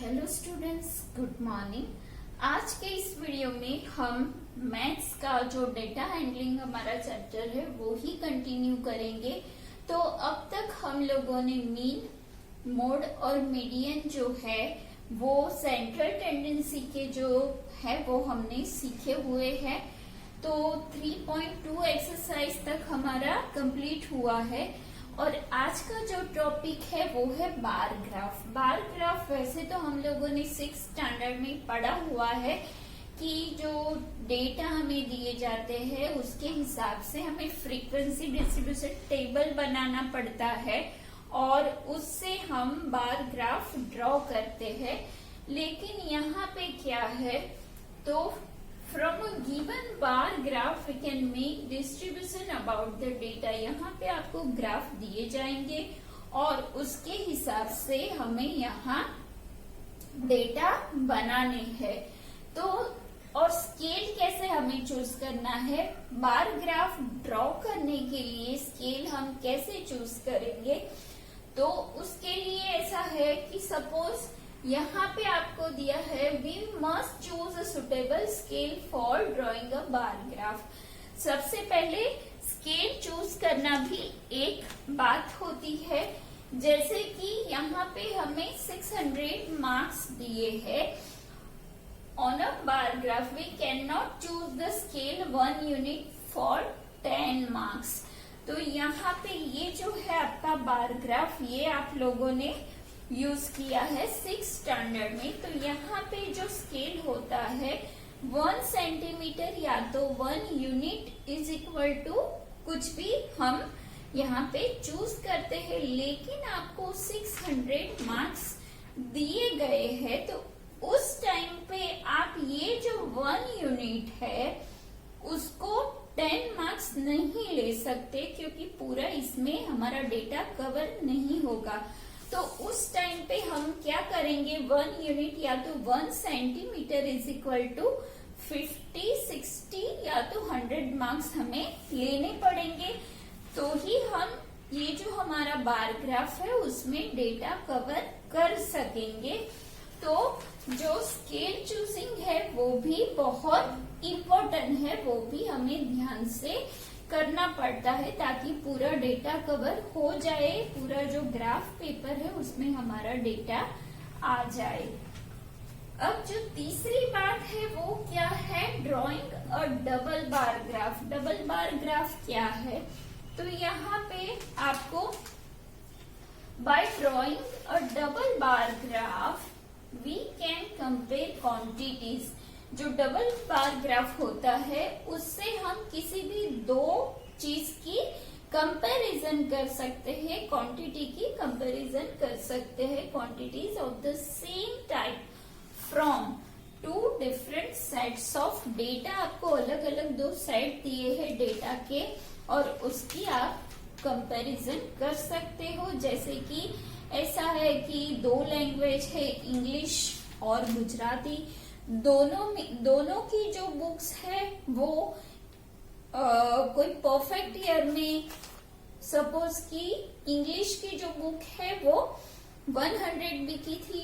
Hello students, good morning. आज के इस वीडियो में हम मैथ्स का जो डेटा हैंडलिंग हमारा चैप्टर है वो ही कंटिन्यू करेंगे। तो अब तक हम लोगों ने मीन, मोड और मीडियन जो है वो सेंट्रल टेंडेंसी के जो है वो हमने सीखे हुए हैं। तो 3.2 एक्सरसाइज तक हमारा कंप्लीट हुआ है और आज का जो टॉपिक है वो है बार ग्राफ। बार ग्राफ वैसे तो हम लोगों ने 6th स्टैंडर्ड में पढ़ा हुआ है कि जो डेटा हमें दिए जाते हैं उसके हिसाब से हमें फ्रीक्वेंसी डिस्ट्रीब्यूशन टेबल बनाना पड़ता है और उससे हम बार ग्राफ ड्रॉ करते हैं। लेकिन यहाँ पे क्या है, तो From a given bar graph we can make distribution about the data। यहाँ पे आपको ग्राफ दिए जाएंगे और उसके हिसाब से हमें यहाँ डेटा बनाने हैं। तो और स्केल कैसे हमें चूज करना है, बार ग्राफ ड्रॉ करने के लिए स्केल हम कैसे चूज करेंगे। तो उसके लिए ऐसा है कि सपोज यहाँ पे आपको दिया है we must choose a suitable scale for drawing a bar graph. सबसे पहले स्केल चूज करना भी एक बात होती है। जैसे कि यहाँ पे हमें 600 मार्क्स दिए हैं on a bar graph, we can not choose the scale 1 unit for 10 marks. तो यहाँ पे ये जो है आपका बार ग्राफ, ये आप लोगों ने यूज किया है 6th स्टैंडर्ड में। तो यहाँ पे जो स्केल होता है 1 सेंटीमीटर या तो 1 यूनिट इज इक्वल टू कुछ भी हम यहाँ पे चूज करते हैं। लेकिन आपको 600 मार्क्स दिए गए हैं तो उस टाइम पे आप ये जो 1 यूनिट है उसको 10 मार्क्स नहीं ले सकते, क्योंकि पूरा इसमें हमारा डेटा कवर नहीं होगा। तो उस टाइम पे हम क्या करेंगे, 1 यूनिट या तो 1 सेंटीमीटर इज इक्वल टू 50, 60 या तो 100 मार्क्स हमें लेने पड़ेंगे। तो ही हम ये जो हमारा बार ग्राफ है उसमें डेटा कवर कर सकेंगे। तो जो स्केल चूजिंग है वो भी बहुत इम्पोर्टेंट है, वो भी हमें ध्यान से करना पड़ता है ताकि पूरा डेटा कवर हो जाए, पूरा जो ग्राफ पेपर है उसमें हमारा डेटा आ जाए। अब जो तीसरी बात है वो क्या है, ड्राइंग और double bar graph. Double bar graph क्या है, तो यहाँ पे आपको बाय ड्राइंग और double bar graph we can compare quantities. जो डबल बार ग्राफ होता है उससे हम किसी भी दो चीज की कंपैरिजन कर सकते हैं, क्वांटिटी की कंपैरिजन कर सकते हैं, quantities of the same type from 2 different sets of data. आपको अलग अलग 2 सेट दिए हैं डेटा के और उसकी आप कंपैरिजन कर सकते हो। जैसे कि ऐसा है कि 2 लैंग्वेज है, इंग्लिश और गुजराती, दोनों की जो बुक्स है वो कोई परफेक्ट ईयर में सपोज कि इंग्लिश की जो बुक है वो 100 बिकी थी,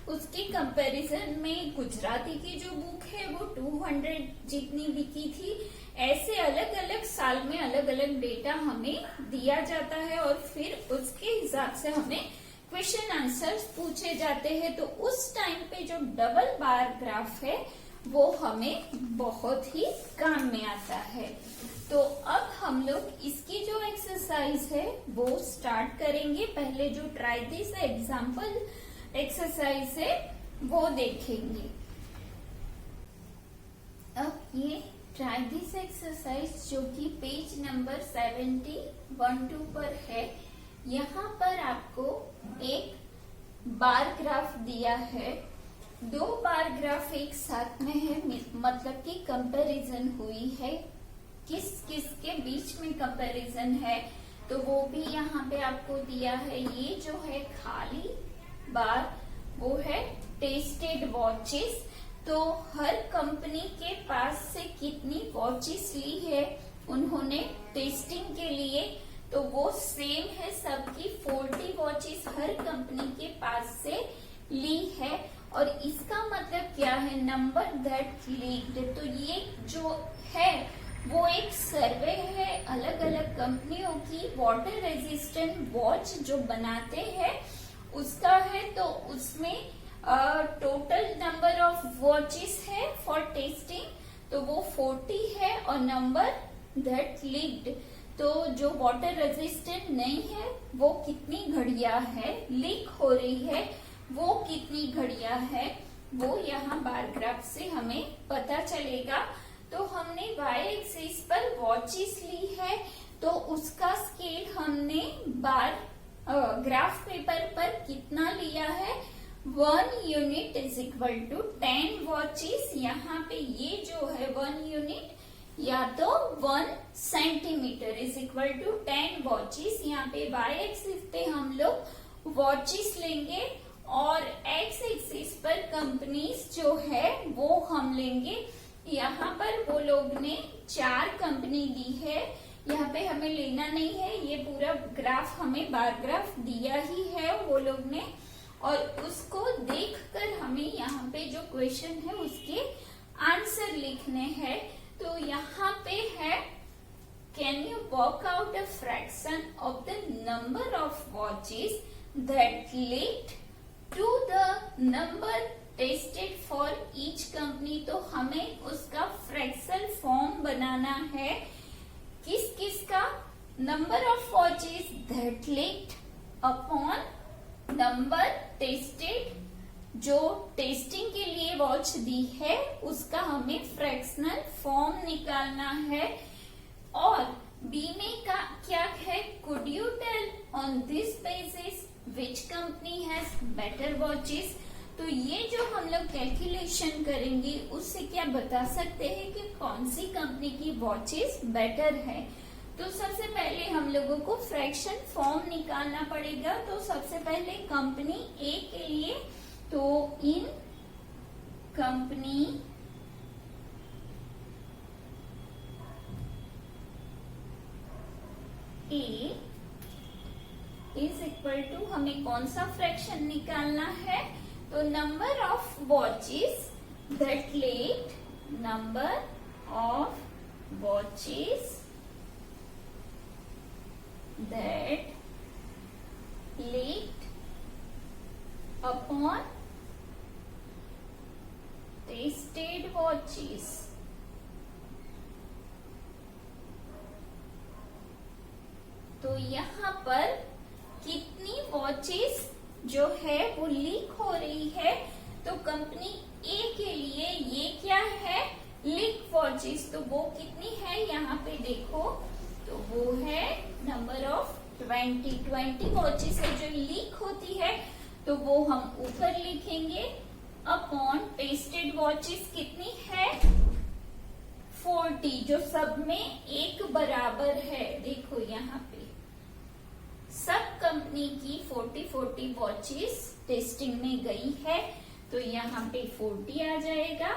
उसके कंपैरिजन में गुजराती की जो बुक है वो 200 जितनी बिकी थी। ऐसे अलग अलग साल में अलग अलग डेटा हमें दिया जाता है और फिर उसके हिसाब से हमें क्वेश्चन आंसर्स पूछे जाते हैं। तो उस टाइम पे जो डबल बार ग्राफ है वो हमें बहुत ही काम में आता है। तो अब हम लोग इसकी जो एक्सरसाइज है वो स्टार्ट करेंगे। पहले जो ट्राई दिस एग्जाम्पल एक्सरसाइज है वो देखेंगे। अब ये ट्राई दिस एक्सरसाइज जो कि पेज नंबर 7012 पर है, यहाँ पर आपको एक बार ग्राफ दिया है, 2 बार ग्राफ एक साथ में है, मतलब कि कंपैरिजन हुई है, किस किस के बीच में कंपैरिजन है तो वो भी यहाँ पे आपको दिया है। ये जो है खाली बार वो है टेस्टेड वॉचेस। तो हर कंपनी के पास से कितनी वॉचेस ली है उन्होंने टेस्टिंग के लिए, तो वो सेम है सबकी, 40 वॉचेस हर कंपनी के पास से ली है। और इसका मतलब क्या है, नंबर दैट लीक्ड। तो ये जो है वो एक सर्वे है अलग अलग कंपनियों की वाटर रेजिस्टेंट वॉच जो बनाते हैं उसका है। तो उसमें टोटल नंबर ऑफ वॉचेस है फॉर टेस्टिंग, तो वो 40 है, और नंबर दैट लीक्ड, तो जो वाटर रेजिस्टेंट नहीं है वो कितनी घड़ियां है, लीक हो रही है वो कितनी घड़ियां है, वो यहाँ बार ग्राफ से हमें पता चलेगा। तो हमने y एक्सिस पर वॉचेस ली है, तो उसका स्केल हमने बार ग्राफ पेपर पर कितना लिया है, 1 unit is equal to 10 watches. यहाँ पे ये जो है 1 यूनिट या तो 1 centimetre is equal to 10 watches. यहाँ पे y एक्सिस पे हम लोग वॉचेस लेंगे और x एक्सिस पर कंपनीज जो है वो हम लेंगे। यहाँ पर वो लोग ने 4 कंपनी दी है, यहाँ पे हमें लेना नहीं है, ये पूरा ग्राफ हमें बार ग्राफ दिया ही है वो लोग ने, और उसको देखकर हमें यहाँ पे जो क्वेश्चन है उसके आंसर लिखने हैं। तो यहाँ पे है, can you work out a fraction of the number of watches that lead to the number tested for each company. तो हमें उसका फ्रैक्शनल फॉर्म बनाना है, किस किस का, number of watches that lead upon number tested, जो टेस्टिंग के लिए वॉच दी है उसका हमें फ्रैक्शनल फॉर्म निकालना है। और बी में का क्या है, could you tell on this basis which company has better watches. तो ये जो हम लोग कैलकुलेशन करेंगे उससे क्या बता सकते हैं कि कौन सी कंपनी की वॉचेस बेटर है। तो सबसे पहले हम लोगों को फ्रैक्शन फॉर्म निकालना पड़ेगा। तो सबसे पहले कंपनी ए के लिए, तो in company A is equal to, हमें कौन सा फ्रैक्शन निकालना है, तो number of watches that lead, number of watches that lead upon tested watches. तो यहाँ पर कितनी वॉचेस जो है वो लीक हो रही है, तो कंपनी ए के लिए ये क्या है, लीक वॉचेस, तो वो कितनी है यहाँ पे देखो, तो वो है नंबर ऑफ 20 वॉचेस है जो लीक होती है, तो वो हम ऊपर लिखेंगे अपॉन टेस्टेड वॉचेस कितनी है 40, जो सब में एक बराबर है। देखो यहाँ पे सब कंपनी की 40 वॉचेस टेस्टिंग में गई है, तो यहाँ पे 40 आ जाएगा,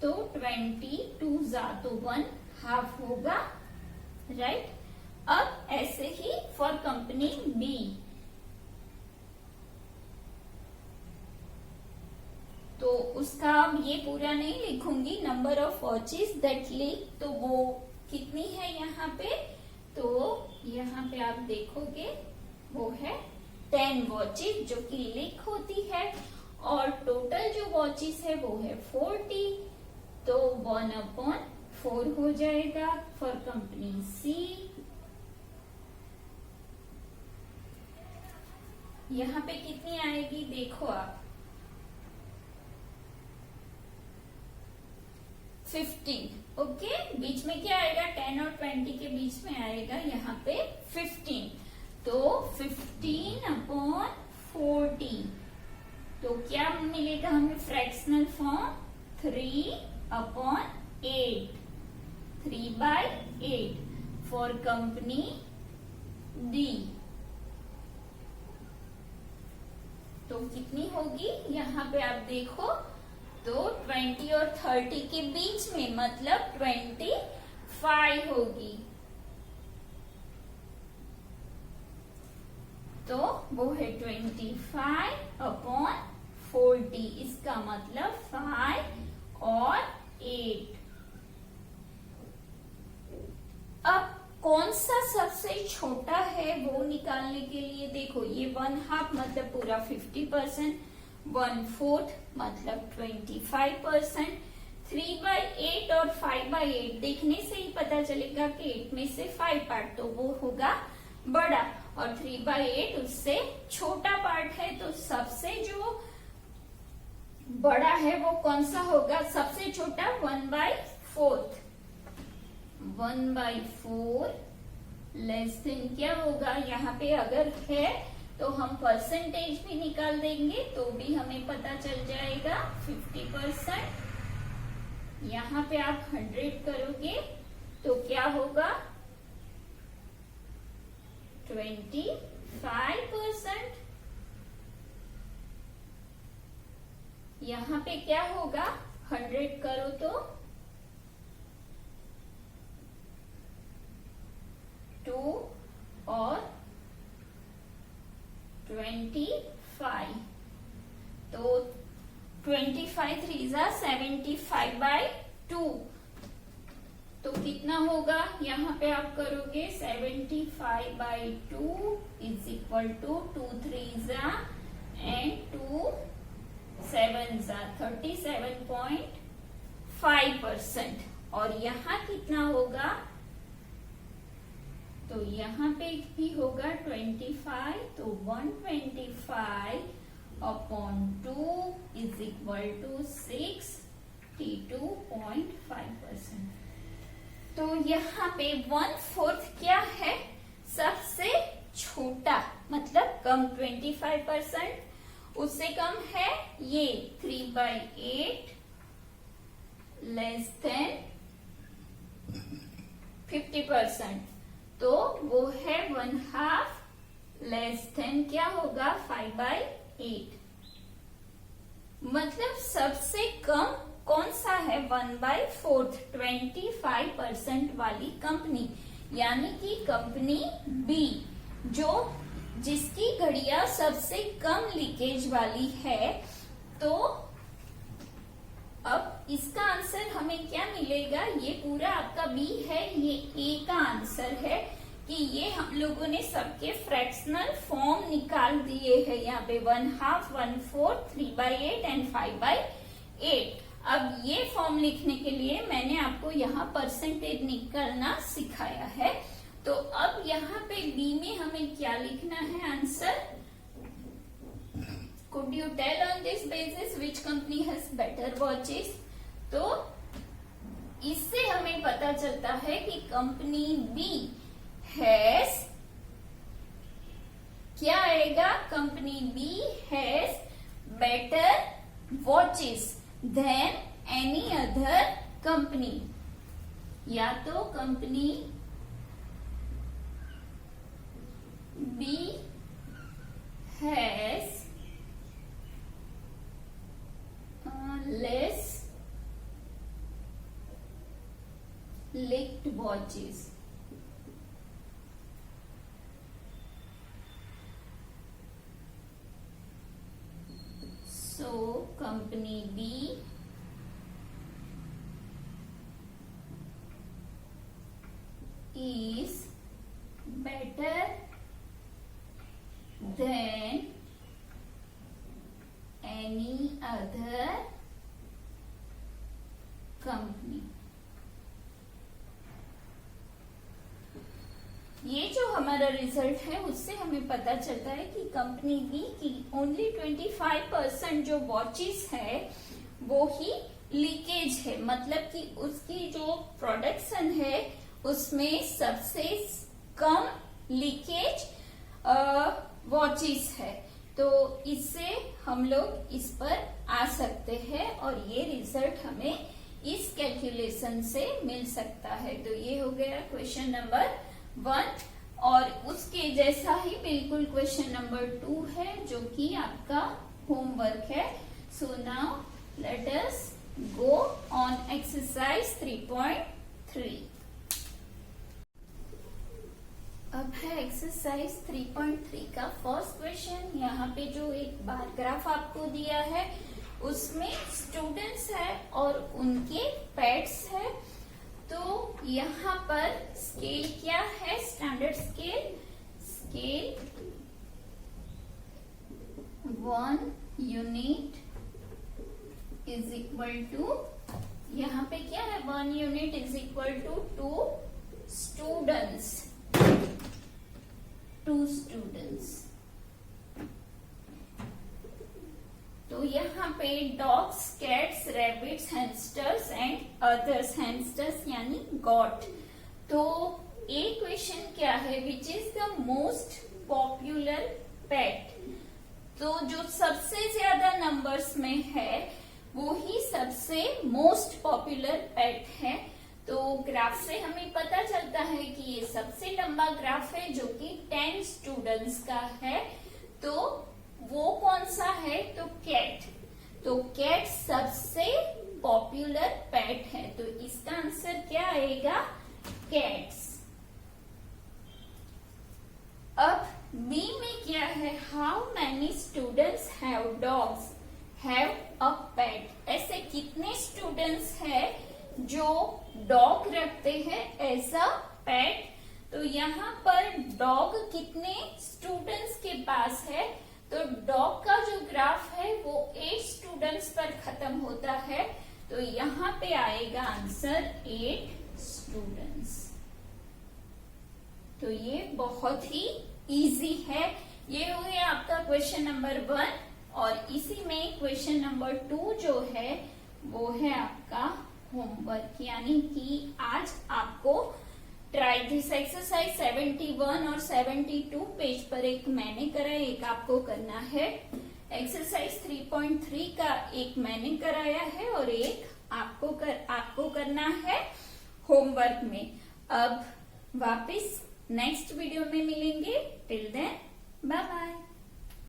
तो 22 जा तो 1 हाफ होगा, राइट। अब ऐसे ही फॉर कंपनी बी, तो उसका अब ये पूरा नहीं लिखूंगी, number of watches that leak, तो वो कितनी है यहाँ पे, तो यहाँ पे आप देखोगे वो है 10 वॉचेस जो कि लीक होती है, और टोटल जो वॉचेस है वो है 40, तो 1/4 हो जाएगा फॉर कंपनी सी। यहाँ पे कितनी आएगी देखो आप, 15, ओके। बीच में क्या आएगा, 10 और 20 के बीच में आएगा यहाँ पे 15, तो 15/40, तो क्या मिलेगा हमें fractional form 3/8, 3/8 for company D. तो कितनी होगी यहाँ पे आप देखो, तो 20 और 30 के बीच में, मतलब 25 होगी, तो वो है 25/40। 40, इसका मतलब 5 और 8। अब कौन सा सबसे छोटा है वो निकालने के लिए देखो, ये 1/2 मतलब पूरा 50%, 1/4 मतलब 25%, 3/8 और 5/8 देखने से ही पता चलेगा कि 8 में से 5 पार्ट तो वो होगा बड़ा और 3/8 उससे छोटा पार्ट है। तो सबसे जो बड़ा है वो कौन सा होगा, सबसे छोटा 1/4। 1/4 लेस देन क्या होगा, यहाँ पे अगर है तो हम परसेंटेज भी निकाल देंगे तो भी हमें पता चल जाएगा 50%। यहाँ पे आप 100 करोगे तो क्या होगा 25%। यहाँ पे क्या होगा 100 करो तो 2 और 25, तो 25 3 75/2, तो कितना होगा, यहाँ पे आप करोगे 75/2 इज इक्वल टू 2 3 एंड 2 7 37.5%। और यहाँ कितना होगा, तो यहाँ पे भी होगा 25, तो 125/2 इज इक्वल टू 62.5%। तो यहाँ पे 1/4 क्या है, सबसे छोटा मतलब कम 25%, उससे कम है ये 3/8 लेस देन 50%, तो वो है 1/2 लेस देन क्या होगा 5/8। मतलब सबसे कम कौन सा है 1/4, 25% वाली कंपनी, यानी कि कंपनी बी जो जिसकी घड़िया सबसे कम लीकेज वाली है। तो अब इसका आंसर हमें क्या मिलेगा, ये पूरा आपका बी है, ये ए का आंसर है कि ये हम लोगों ने सबके फ्रैक्शनल फॉर्म निकाल दिए हैं। यहाँ पे 1/2, 1/4, 3/8 एंड 5/8। अब ये फॉर्म लिखने के लिए मैंने आपको यहाँ परसेंटेज निकालना सिखाया है। तो अब यहाँ पे बी में हमें क्या लिखना है answer, could you tell on this basis which company has better watches. तो इससे हमें पता चलता है कि कंपनी बी हैज, क्या आएगा, company B has better watches than any other company, या तो company B has less licked watches, so company B is better than any other company. ये जो हमारा रिजल्ट है उससे हमें पता चलता है कि कंपनी बी की ओनली 25% जो वॉचेस है वो ही लीकेज है, मतलब कि उसकी जो प्रोडक्शन है उसमें सबसे कम लीकेज वॉचेस है। तो इससे हम लोग इस पर आ सकते हैं और ये रिजल्ट हमें इस कैलकुलेशन से मिल सकता है। तो ये हो गया क्वेश्चन नंबर 1 और उसके जैसा ही बिल्कुल क्वेश्चन नंबर 2 है जो कि आपका होमवर्क है। So now let us go on exercise 3.3। अब है एक्सरसाइज 3.3 का फर्स्ट क्वेश्चन। यहाँ पे जो एक बार ग्राफ आपको दिया है उसमें स्टूडेंट्स है और उनके पेट्स है। तो यहाँ पर स्केल क्या है, standard scale, scale 1 unit is equal to, यहाँ पे क्या है, 1 unit is equal to 2 students, 2 students. तो यहाँ पे dogs, cats, rabbits, hamsters and others, hamsters यानी गॉट। तो ए क्वेश्चन क्या है, which is the most popular pet. तो जो सबसे ज्यादा नंबर्स में है वो ही सबसे मोस्ट पॉपुलर पेट है। तो ग्राफ से हमें पता चलता है कि ये सबसे लंबा ग्राफ है जो कि 10 स्टूडेंट्स का है। तो वो कौन सा है, तो कैट। तो कैट सबसे पॉपुलर पेट है, तो इसका आंसर क्या आएगा, कैट्स। अब बी में क्या है, how many students have dogs have a pet. ऐसे कितने स्टूडेंट्स है जो डॉग रखते हैं एज अ पेट। तो यहाँ पर डॉग कितने स्टूडेंट्स के पास है, तो डॉग का जो ग्राफ है वो 8 स्टूडेंट्स पर खत्म होता है। तो यहाँ पे आएगा आंसर 8 स्टूडेंट्स। तो ये बहुत ही इजी है। ये हो गया आपका क्वेश्चन नंबर 1 और इसी में क्वेश्चन नंबर 2 जो है वो है आपका होमवर्क, यानी कि आज आपको ट्राई दिस एक्सरसाइज 71 और 72 पेज पर एक मैंने करा, एक आपको करना है। एक्सरसाइज 3.3 का एक मैंने कराया है और एक आपको करना है होमवर्क में। अब वापस नेक्स्ट वीडियो में मिलेंगे। Till then bye bye.